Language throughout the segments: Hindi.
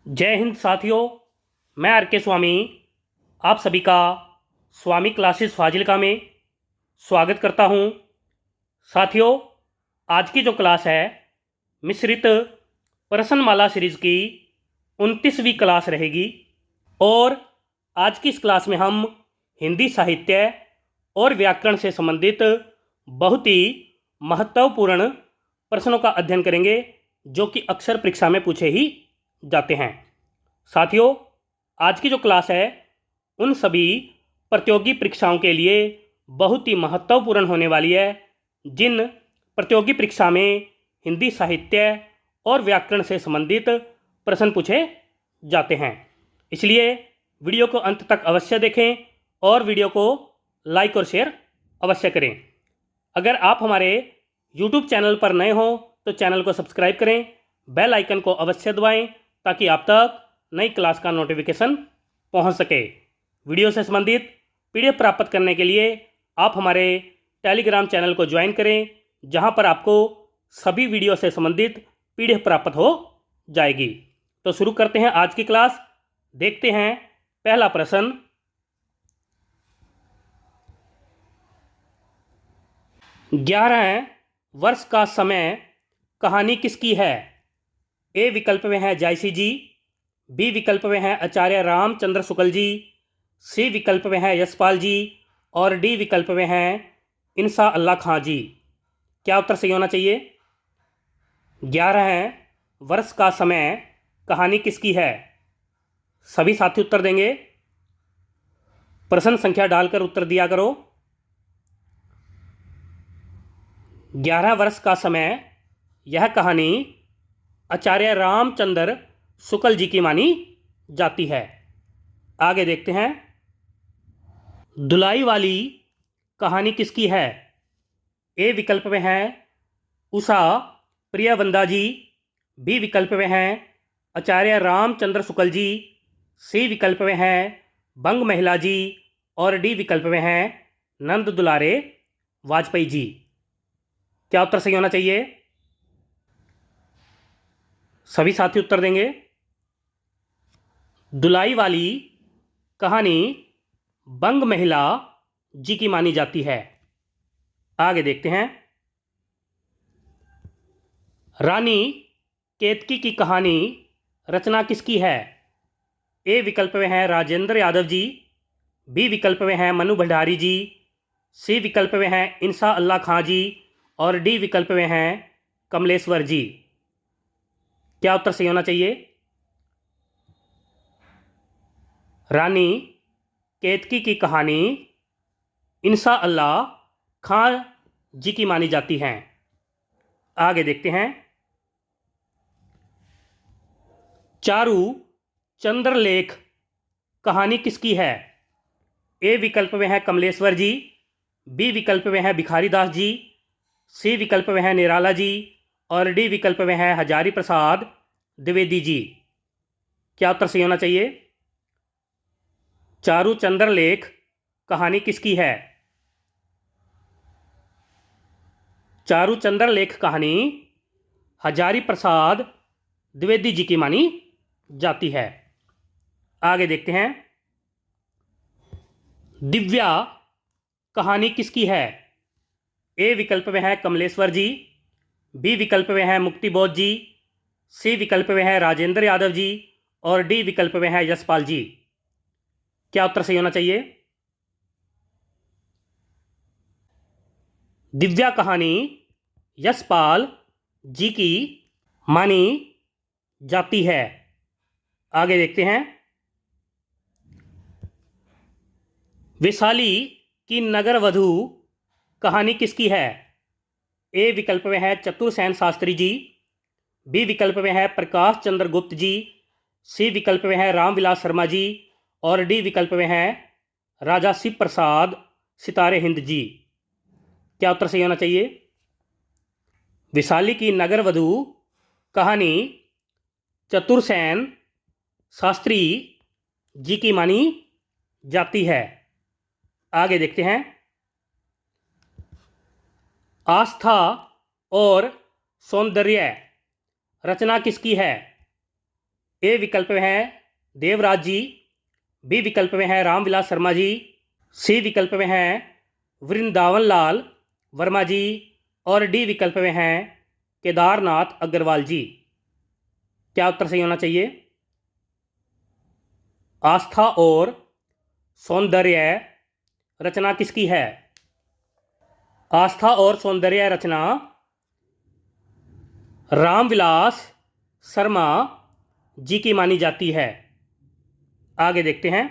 जय हिंद साथियों। मैं आर के स्वामी आप सभी का स्वामी क्लासेस फाजिलका में स्वागत करता हूं। साथियों, आज की जो क्लास है मिश्रित प्रश्नमाला सीरीज की 29वीं क्लास रहेगी और आज की इस क्लास में हम हिंदी साहित्य और व्याकरण से संबंधित बहुत ही महत्वपूर्ण प्रश्नों का अध्ययन करेंगे जो कि अक्सर परीक्षा में पूछे ही जाते हैं। साथियों, आज की जो क्लास है उन सभी प्रतियोगी परीक्षाओं के लिए बहुत ही महत्वपूर्ण होने वाली है जिन प्रतियोगी परीक्षा में हिंदी साहित्य और व्याकरण से संबंधित प्रश्न पूछे जाते हैं। इसलिए वीडियो को अंत तक अवश्य देखें और वीडियो को लाइक और शेयर अवश्य करें। अगर आप हमारे YouTube चैनल पर नए हो तो चैनल को सब्सक्राइब करें, बेल आइकन को अवश्य दबाएं ताकि आप तक नई क्लास का नोटिफिकेशन पहुंच सके। वीडियो से संबंधित PDF प्राप्त करने के लिए आप हमारे टेलीग्राम चैनल को ज्वाइन करें जहां पर आपको सभी वीडियो से संबंधित PDF प्राप्त हो जाएगी। तो शुरू करते हैं आज की क्लास। देखते हैं पहला प्रश्न। 11 वर्ष का समय कहानी किसकी है? ए विकल्प में है जायसी जी, बी विकल्प में है आचार्य रामचंद्र शुक्ल जी, सी विकल्प में है यशपाल जी और डी विकल्प में है इंसा अल्लाह खां जी। क्या उत्तर सही होना चाहिए? 11 वर्ष का समय कहानी किसकी है? सभी साथी उत्तर देंगे। प्रश्न संख्या डालकर उत्तर दिया करो। 11 वर्ष का समय, यह कहानी आचार्य रामचंद्र शुक्ल जी की मानी जाती है। आगे देखते हैं। धुलाई वाली कहानी किसकी है? ए विकल्प में है उषा प्रियवंदा जी, बी विकल्प में है आचार्य रामचंद्र शुक्ल जी, सी विकल्प में है बंग महिला जी और डी विकल्प में है नंद दुलारे वाजपेयी जी। क्या उत्तर सही होना चाहिए? सभी साथी उत्तर देंगे। धुलाई वाली कहानी बंग महिला जी की मानी जाती है। आगे देखते हैं। रानी केतकी की कहानी रचना किसकी है? ए विकल्प में है राजेंद्र यादव जी, बी विकल्प में है मनु भंडारी जी, सी विकल्प में है इंसा अल्लाह खां जी और डी विकल्प में है कमलेश्वर जी। क्या उत्तर सही होना चाहिए? रानी केतकी की कहानी इंसा अल्लाह खां जी की मानी जाती है। आगे देखते हैं। चारू चंद्रलेख कहानी किसकी है? ए विकल्प में है कमलेश्वर जी, बी विकल्प में है भिखारी दास जी, सी विकल्प में है निराला जी और डी विकल्प में है हजारी प्रसाद द्विवेदी जी। क्या उत्तर सही होना चाहिए? चारू चंद्रलेख कहानी किसकी है? चारू चंद्रलेख कहानी हजारी प्रसाद द्विवेदी जी की मानी जाती है। आगे देखते हैं। दिव्या कहानी किसकी है? ए विकल्प में है कमलेश्वर जी, बी विकल्प में है मुक्तिबोध जी, सी विकल्प में है राजेंद्र यादव जी और डी विकल्प में है यशपाल जी। क्या उत्तर सही होना चाहिए? दिव्या कहानी यशपाल जी की मानी जाती है। आगे देखते हैं। वैशाली की नगर वधू कहानी किसकी है? ए विकल्प में है चतुरसेन शास्त्री जी, बी विकल्प में है प्रकाश चंद्र गुप्त जी, सी विकल्प में है रामविलास शर्मा जी और डी विकल्प में है राजा शिव प्रसाद सितारे हिंद जी। क्या उत्तर सही होना चाहिए? वैशाली की नगर वधू कहानी चतुरसेन शास्त्री जी की मानी जाती है। आगे देखते हैं। आस्था और सौंदर्य रचना किसकी है? ए विकल्प में है देवराज जी, बी विकल्प में है रामविलास शर्मा जी, सी विकल्प में है वृंदावन लाल वर्मा जी और डी विकल्प में है केदारनाथ अग्रवाल जी। क्या उत्तर सही होना चाहिए? आस्था और सौंदर्य रचना किसकी है? आस्था और सौंदर्य रचना रामविलास शर्मा जी की मानी जाती है। आगे देखते हैं।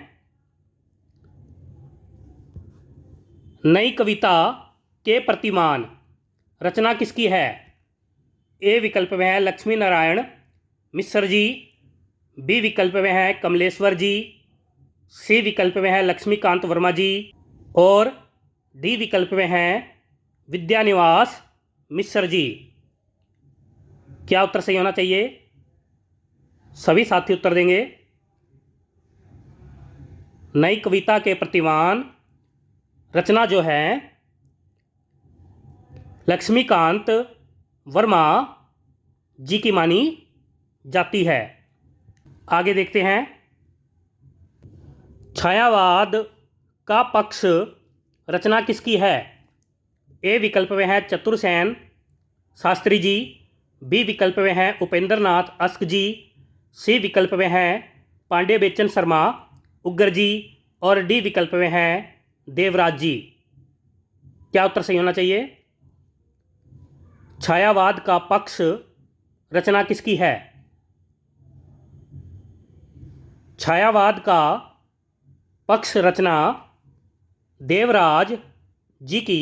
नई कविता के प्रतिमान रचना किसकी है? ए विकल्प में है लक्ष्मी नारायण मिश्र जी, बी विकल्प में है कमलेश्वर जी, सी विकल्प में है लक्ष्मीकांत वर्मा जी और डी विकल्प में है विद्यानिवास मिश्र जी। क्या उत्तर सही होना चाहिए? सभी साथी उत्तर देंगे। नई कविता के प्रतिमान रचना जो है लक्ष्मीकांत वर्मा जी की मानी जाती है। आगे देखते हैं। छायावाद का पक्ष रचना किसकी है? ए विकल्प में है चतुरसेन शास्त्री जी, बी विकल्प में है उपेंद्र नाथ अस्क जी, सी विकल्प में है पांडे बेचन शर्मा उग्र जी और डी विकल्प में है देवराज जी। क्या उत्तर सही होना चाहिए? छायावाद का पक्ष रचना किसकी है? छायावाद का पक्ष रचना देवराज जी की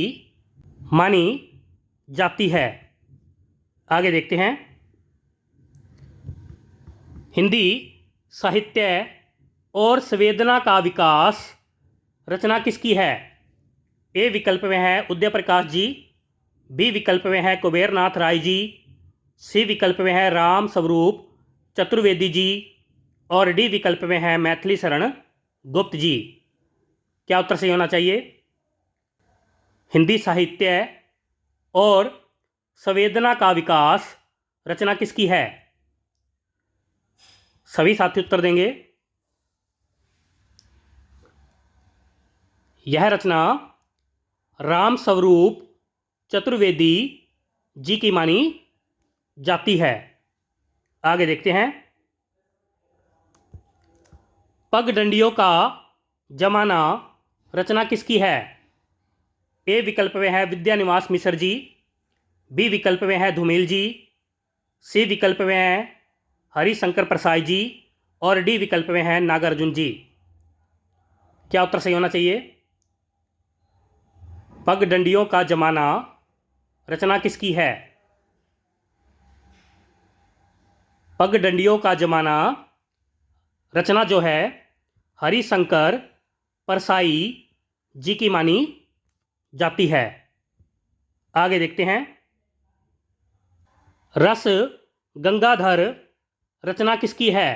मानी जाती है। आगे देखते हैं। हिंदी साहित्य और संवेदना का विकास रचना किसकी है? ए विकल्प में है उदय प्रकाश जी, बी विकल्प में है कुबेर नाथ राय जी, सी विकल्प में है राम स्वरूप चतुर्वेदी जी और डी विकल्प में है मैथिली शरण गुप्त जी। क्या उत्तर सही होना चाहिए? हिंदी साहित्य और संवेदना का विकास रचना किसकी है? सभी साथी उत्तर देंगे। यह रचना राम स्वरूप चतुर्वेदी जी की मानी जाती है। आगे देखते हैं। पगडंडियों का जमाना रचना किसकी है? ए विकल्प में है विद्यानिवास मिश्र जी, बी विकल्प में है धूमिल जी, सी विकल्प में है हरिशंकर प्रसाद जी और डी विकल्प में है नागार्जुन जी। क्या उत्तर सही होना चाहिए? पगडंडियों का जमाना रचना किसकी है? पगडंडियों का जमाना रचना जो है हरिशंकर परसाई जी की मानी जाती है। आगे देखते हैं। रस गंगाधर रचना किसकी है?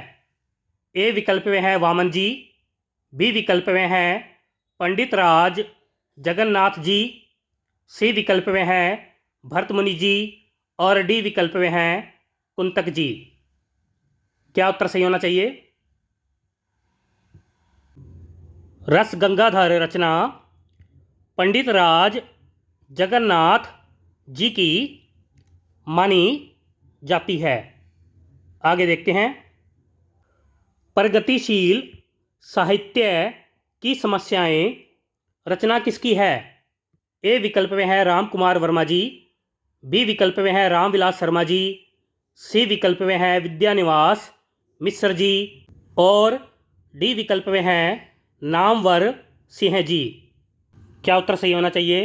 ए विकल्प में है वामन जी, बी विकल्प में है पंडित राज जगन्नाथ जी, सी विकल्प में है भरतमुनि जी और डी विकल्प में है कुंतक जी। क्या उत्तर सही होना चाहिए? रस गंगाधर रचना पंडित राज जगन्नाथ जी की मानी जाती है। आगे देखते हैं। प्रगतिशील साहित्य की समस्याएं रचना किसकी है? ए विकल्प में है राम कुमार वर्मा जी, बी विकल्प में है रामविलास शर्मा जी, सी विकल्प में है विद्यानिवास मिश्र जी और डी विकल्प में है नामवर सिंह जी। क्या उत्तर सही होना चाहिए?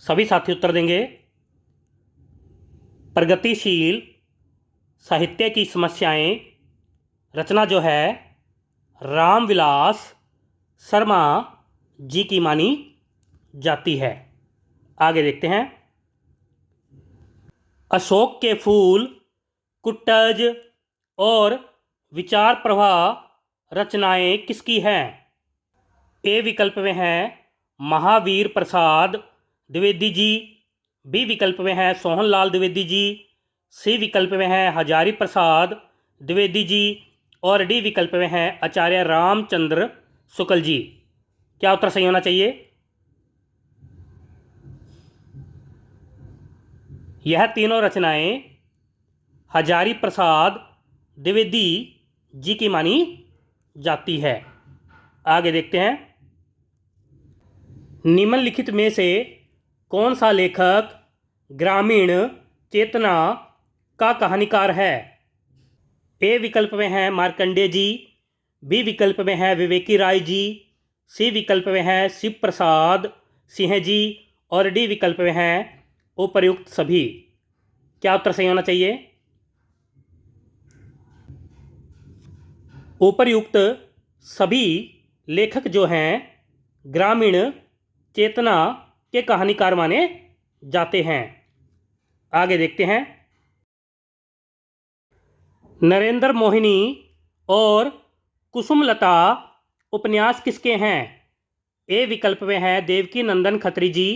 सभी साथी उत्तर देंगे। प्रगतिशील साहित्य की समस्याएं रचना जो है रामविलास शर्मा जी की मानी जाती है। आगे देखते हैं। अशोक के फूल, कुट्टज और विचार प्रवाह रचनाएं किसकी हैं? ए विकल्प में है महावीर प्रसाद द्विवेदी जी, बी विकल्प में है सोहनलाल द्विवेदी जी, सी विकल्प में है हजारी प्रसाद द्विवेदी जी और डी विकल्प में है आचार्य रामचंद्र शुक्ल जी। क्या उत्तर सही होना चाहिए? यह तीनों रचनाएं हजारी प्रसाद द्विवेदी जी की मानी जाती है। आगे देखते हैं, निम्नलिखित में से कौन सा लेखक ग्रामीण चेतना का कहानीकार है? ए विकल्प में है मार्कंडेय जी, बी विकल्प में है विवेकी राय जी, सी विकल्प में है शिव प्रसाद सिंह जी और डी विकल्प में है उपर्युक्त सभी। क्या उत्तर सही होना चाहिए? उपर्युक्त सभी लेखक जो हैं ग्रामीण चेतना के कहानीकार माने जाते हैं। आगे देखते हैं, नरेंद्र मोहिनी और कुसुमलता उपन्यास किसके हैं? ए विकल्प में है देवकी नंदन खत्री जी,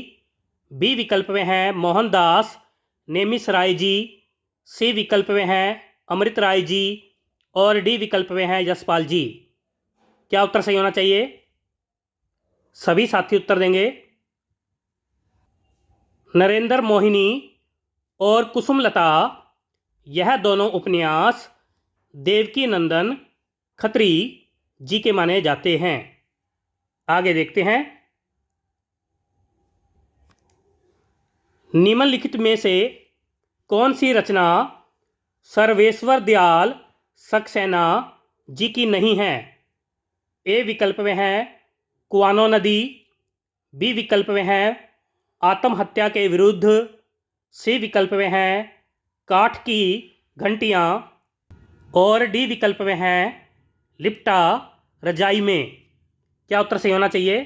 बी विकल्प में है मोहनदास नेमिस राय जी, सी विकल्प में है अमृत राय जी और डी विकल्प में है यशपाल जी। क्या उत्तर सही होना चाहिए? सभी साथी उत्तर देंगे। नरेंद्र मोहिनी और कुसुमलता यह दोनों उपन्यास देवकी नंदन खत्री जी के माने जाते हैं। आगे देखते हैं, निम्नलिखित में से कौन सी रचना सर्वेश्वर दयाल सक्सेना जी की नहीं है? ए विकल्प में है कुआनो नदी, बी विकल्प में है आत्महत्या के विरुद्ध, सी विकल्प में है काठ की घंटियाँ और डी विकल्प में है लिपटा रजाई में। क्या उत्तर सही होना चाहिए?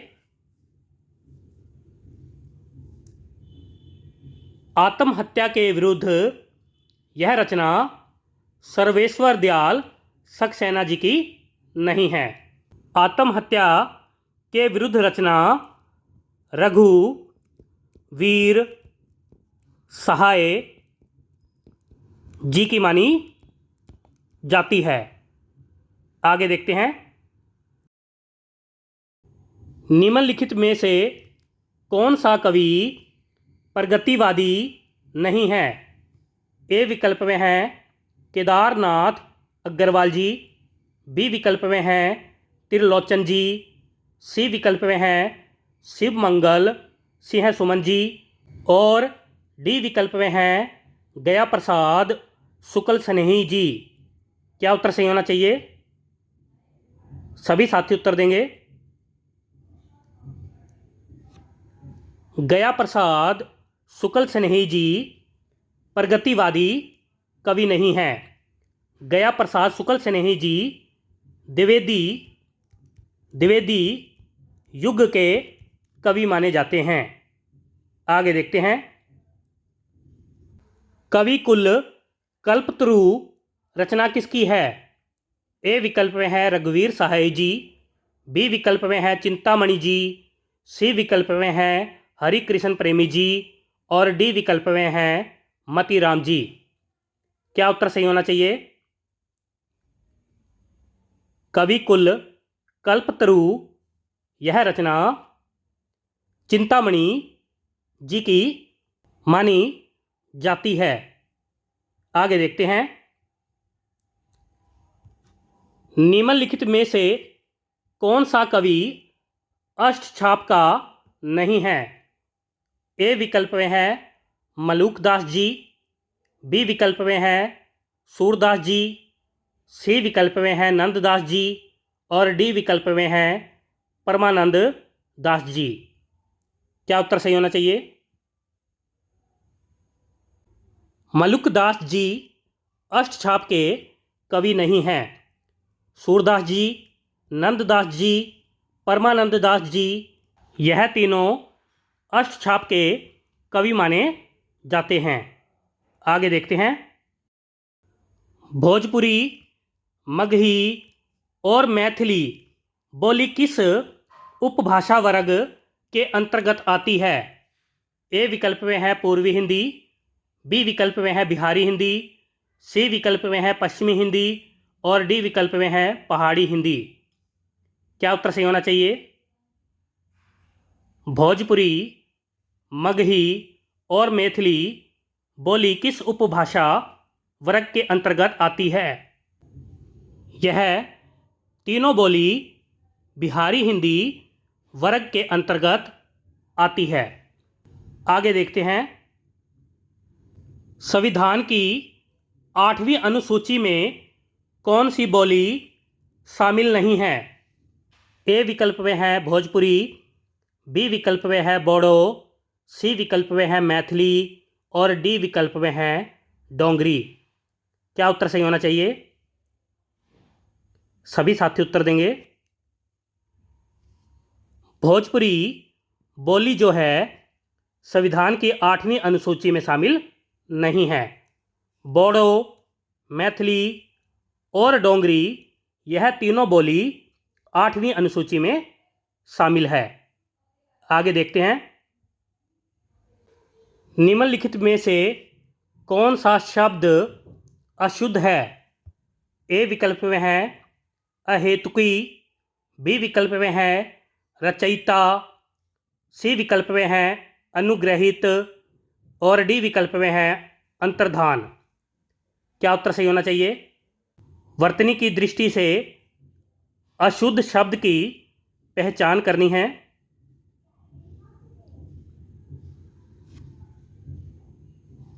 आत्महत्या के विरुद्ध यह रचना सर्वेश्वर दयाल सक्सेना जी की नहीं है। आत्महत्या के विरुद्ध रचना रघु वीर सहाय जी की मानी जाती है। आगे देखते हैं, निम्नलिखित में से कौन सा कवि प्रगतिवादी नहीं है? ए विकल्प में है केदारनाथ अग्रवाल जी, बी विकल्प में है त्रिलोचन जी, सी विकल्प में है शिवमंगल सिंह सुमन जी और डी विकल्प में है गया प्रसाद शुक्ल स्नेही जी। क्या उत्तर सही होना चाहिए? सभी साथी उत्तर देंगे। गया प्रसाद शुक्ल स्नेही जी प्रगतिवादी कवि नहीं हैं। गया प्रसाद शुक्ल स्नेही जी द्विवेदी युग के कवि माने जाते हैं। आगे देखते हैं, कवि कुल कल्पतरु रचना किसकी है? ए विकल्प में है रघुवीर सहाय जी, बी विकल्प में है चिंतामणि जी, सी विकल्प में है हरिकृष्ण प्रेमी जी और डी विकल्प में है मतीराम जी। क्या उत्तर सही होना चाहिए? कवि कुल कल्पतरु यह रचना चिंतामणि जी की मानी जाती है। आगे देखते हैं, निम्नलिखित में से कौन सा कवि अष्टछाप का नहीं है? ए विकल्प में है मलूकदास जी, बी विकल्प में है सूरदास जी, सी विकल्प में है नंददास जी और डी विकल्प में है परमानंद दास जी। क्या उत्तर सही होना चाहिए? मलुकदास जी अष्टछाप के कवि नहीं हैं। सूरदास जी, नंददास जी, परमानंद दास जी यह तीनों अष्टछाप के कवि माने जाते हैं। आगे देखते हैं, भोजपुरी, मगही और मैथिली बोली किस उपभाषा वर्ग के अंतर्गत आती है? ए विकल्प में है पूर्वी हिंदी, बी विकल्प में है बिहारी हिंदी, सी विकल्प में है पश्चिमी हिंदी और डी विकल्प में है पहाड़ी हिंदी। क्या उत्तर सही होना चाहिए? भोजपुरी, मगही और मैथिली बोली किस उपभाषा वर्ग के अंतर्गत आती है? यह तीनों बोली बिहारी हिंदी वर्ग के अंतर्गत आती है। आगे देखते हैं, संविधान की 8वीं अनुसूची में कौन सी बोली शामिल नहीं है? ए विकल्प में है भोजपुरी, बी विकल्प में है बोडो, सी विकल्प में है मैथिली और डी विकल्प में है डोंगरी। क्या उत्तर सही होना चाहिए? सभी साथी उत्तर देंगे। भोजपुरी बोली जो है संविधान की 8वीं अनुसूची में शामिल नहीं है। बोडो, मैथिली और डोंगरी यह तीनों बोली 8वीं अनुसूची में शामिल है। आगे देखते हैं, निम्नलिखित में से कौन सा शब्द अशुद्ध है? ए विकल्प में है अहेतुकी, बी विकल्प में है रचयिता, सी विकल्प में है अनुग्रहित और डी विकल्प में है अंतर्धान। क्या उत्तर सही होना चाहिए? वर्तनी की दृष्टि से अशुद्ध शब्द की पहचान करनी है।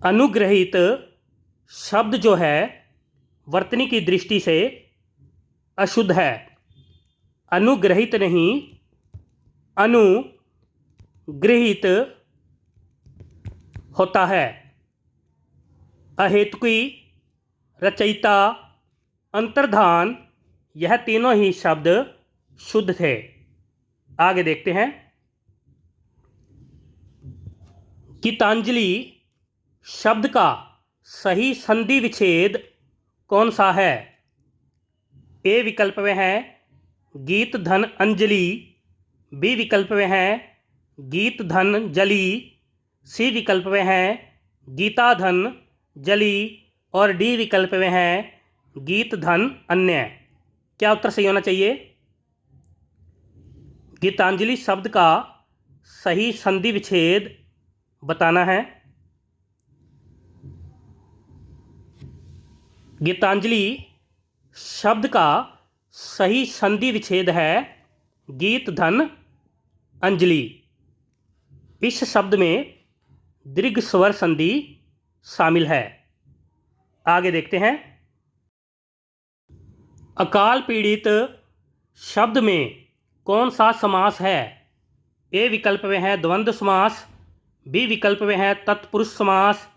अनुग्रहित शब्द जो है वर्तनी की दृष्टि से अशुद्ध है। अनुग्रहित नहीं, अनुगृहित होता है। अहेतुकी, रचयिता, अंतर्धान यह तीनों ही शब्द शुद्ध थे। आगे देखते हैं, गीतांजलि शब्द का सही संधि विच्छेद कौन सा है? ए विकल्प में है गीत धन अंजलि, बी विकल्प में है गीत धन जली, सी विकल्प में है गीता धन जली और डी विकल्प में है गीत धन अन्य। क्या उत्तर सही होना चाहिए? गीतांजलि शब्द का सही संधि विच्छेद बताना है। गीतांजलि शब्द का सही संधि विच्छेद है गीत धन अंजलि। इस शब्द में दीर्घ स्वर संधि शामिल है। आगे देखते हैं, अकाल पीड़ित शब्द में कौन सा समास है? ए विकल्प में है द्वंद्व समास, बी विकल्प में है तत्पुरुष समास,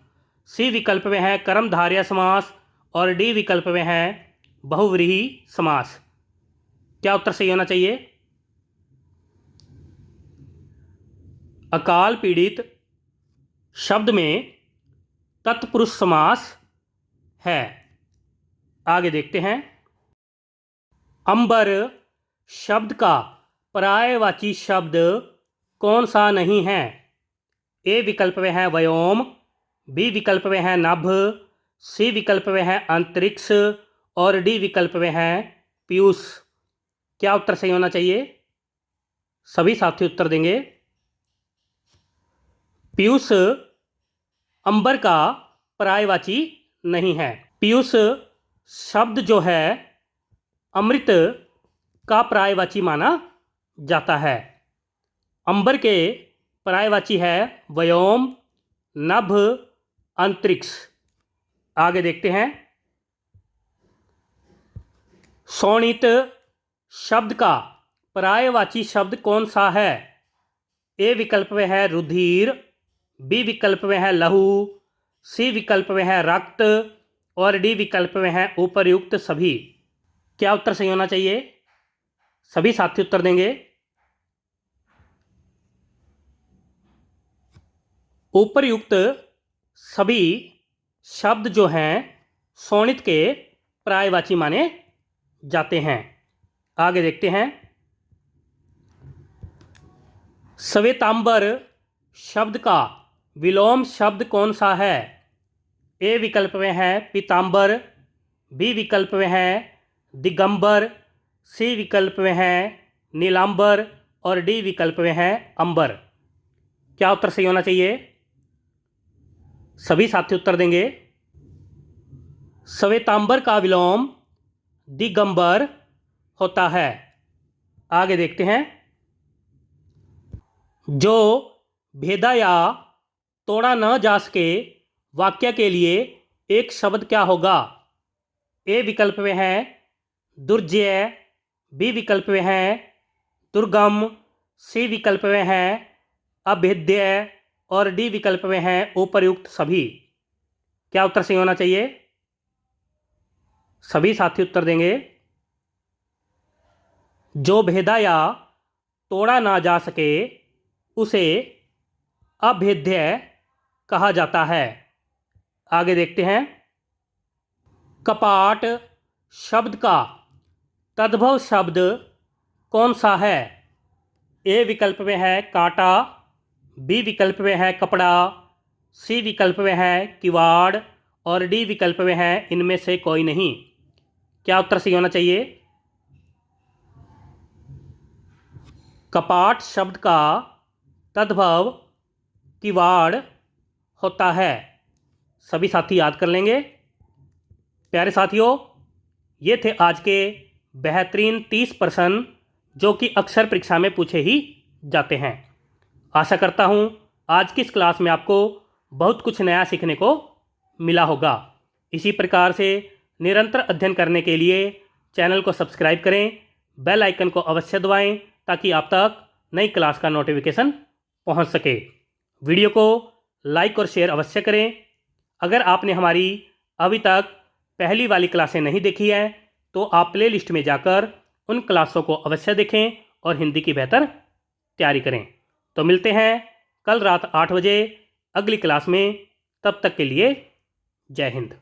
सी विकल्प में है कर्मधारय समास और डी विकल्प में है बहुव्रीहि समास। क्या उत्तर सही होना चाहिए? अकाल पीड़ित शब्द में तत्पुरुष समास है। आगे देखते हैं, अंबर शब्द का पर्यायवाची शब्द कौन सा नहीं है? ए विकल्प में है व्योम, बी विकल्प में है नभ, सी विकल्प में है अंतरिक्ष और डी विकल्प में है पीयूष। क्या उत्तर सही होना चाहिए? सभी साथी उत्तर देंगे। पीयूष अंबर का पर्यायवाची नहीं है। पीयूष शब्द जो है अमृत का पर्यायवाची माना जाता है। अंबर के पर्यायवाची है व्योम, नभ, अंतरिक्ष। आगे देखते हैं, शोणित शब्द का पर्यायवाची शब्द कौन सा है? ए विकल्प में है रुधिर, बी विकल्प में है लहू, सी विकल्प में है रक्त और डी विकल्प में है उपर्युक्त सभी। क्या उत्तर सही होना चाहिए? सभी साथी उत्तर देंगे। उपर्युक्त सभी शब्द जो हैं शोणित के पर्यायवाची माने जाते हैं। आगे देखते हैं, श्वेतांबर शब्द का विलोम शब्द कौन सा है? ए विकल्प में है पीताम्बर, बी विकल्प में है दिगंबर, सी विकल्प में है नीलांबर और डी विकल्प में है अंबर। क्या उत्तर सही होना चाहिए? सभी साथी उत्तर देंगे। श्वेतांबर का विलोम दिगंबर होता है। आगे देखते हैं। जो भेदा या तोड़ा न जा सके वाक्य के लिए एक शब्द क्या होगा? ए विकल्प में है दुर्जय, बी विकल्प में है दुर्गम, सी विकल्प में है अभेद्य और डी विकल्प में है उपर्युक्त सभी। क्या उत्तर सही होना चाहिए? सभी साथी उत्तर देंगे। जो भेदा या तोड़ा ना जा सके उसे अभेद्य कहा जाता है। आगे देखते हैं। कपाट शब्द का तद्भव शब्द कौन सा है? ए विकल्प में है कांटा, बी विकल्प में है कपड़ा, सी विकल्प में है किवाड़ और डी विकल्प में है इनमें से कोई नहीं। क्या उत्तर सही होना चाहिए? कपाट शब्द का तद्भव किवाड़ होता है। सभी साथी याद कर लेंगे। प्यारे साथियों, ये थे आज के बेहतरीन 30 प्रश्न जो कि अक्सर परीक्षा में पूछे ही जाते हैं। आशा करता हूँ आज की इस क्लास में आपको बहुत कुछ नया सीखने को मिला होगा। इसी प्रकार से निरंतर अध्ययन करने के लिए चैनल को सब्सक्राइब करें, बेल आइकन को अवश्य दबाएं ताकि आप तक नई क्लास का नोटिफिकेशन पहुंच सके। वीडियो को लाइक और शेयर अवश्य करें। अगर आपने हमारी अभी तक पहली वाली क्लासें नहीं देखी हैं तो आप प्ले लिस्ट में जाकर उन क्लासों को अवश्य देखें और हिंदी की बेहतर तैयारी करें। तो मिलते हैं कल रात 8 बजे अगली क्लास में। तब तक के लिए जय हिंद।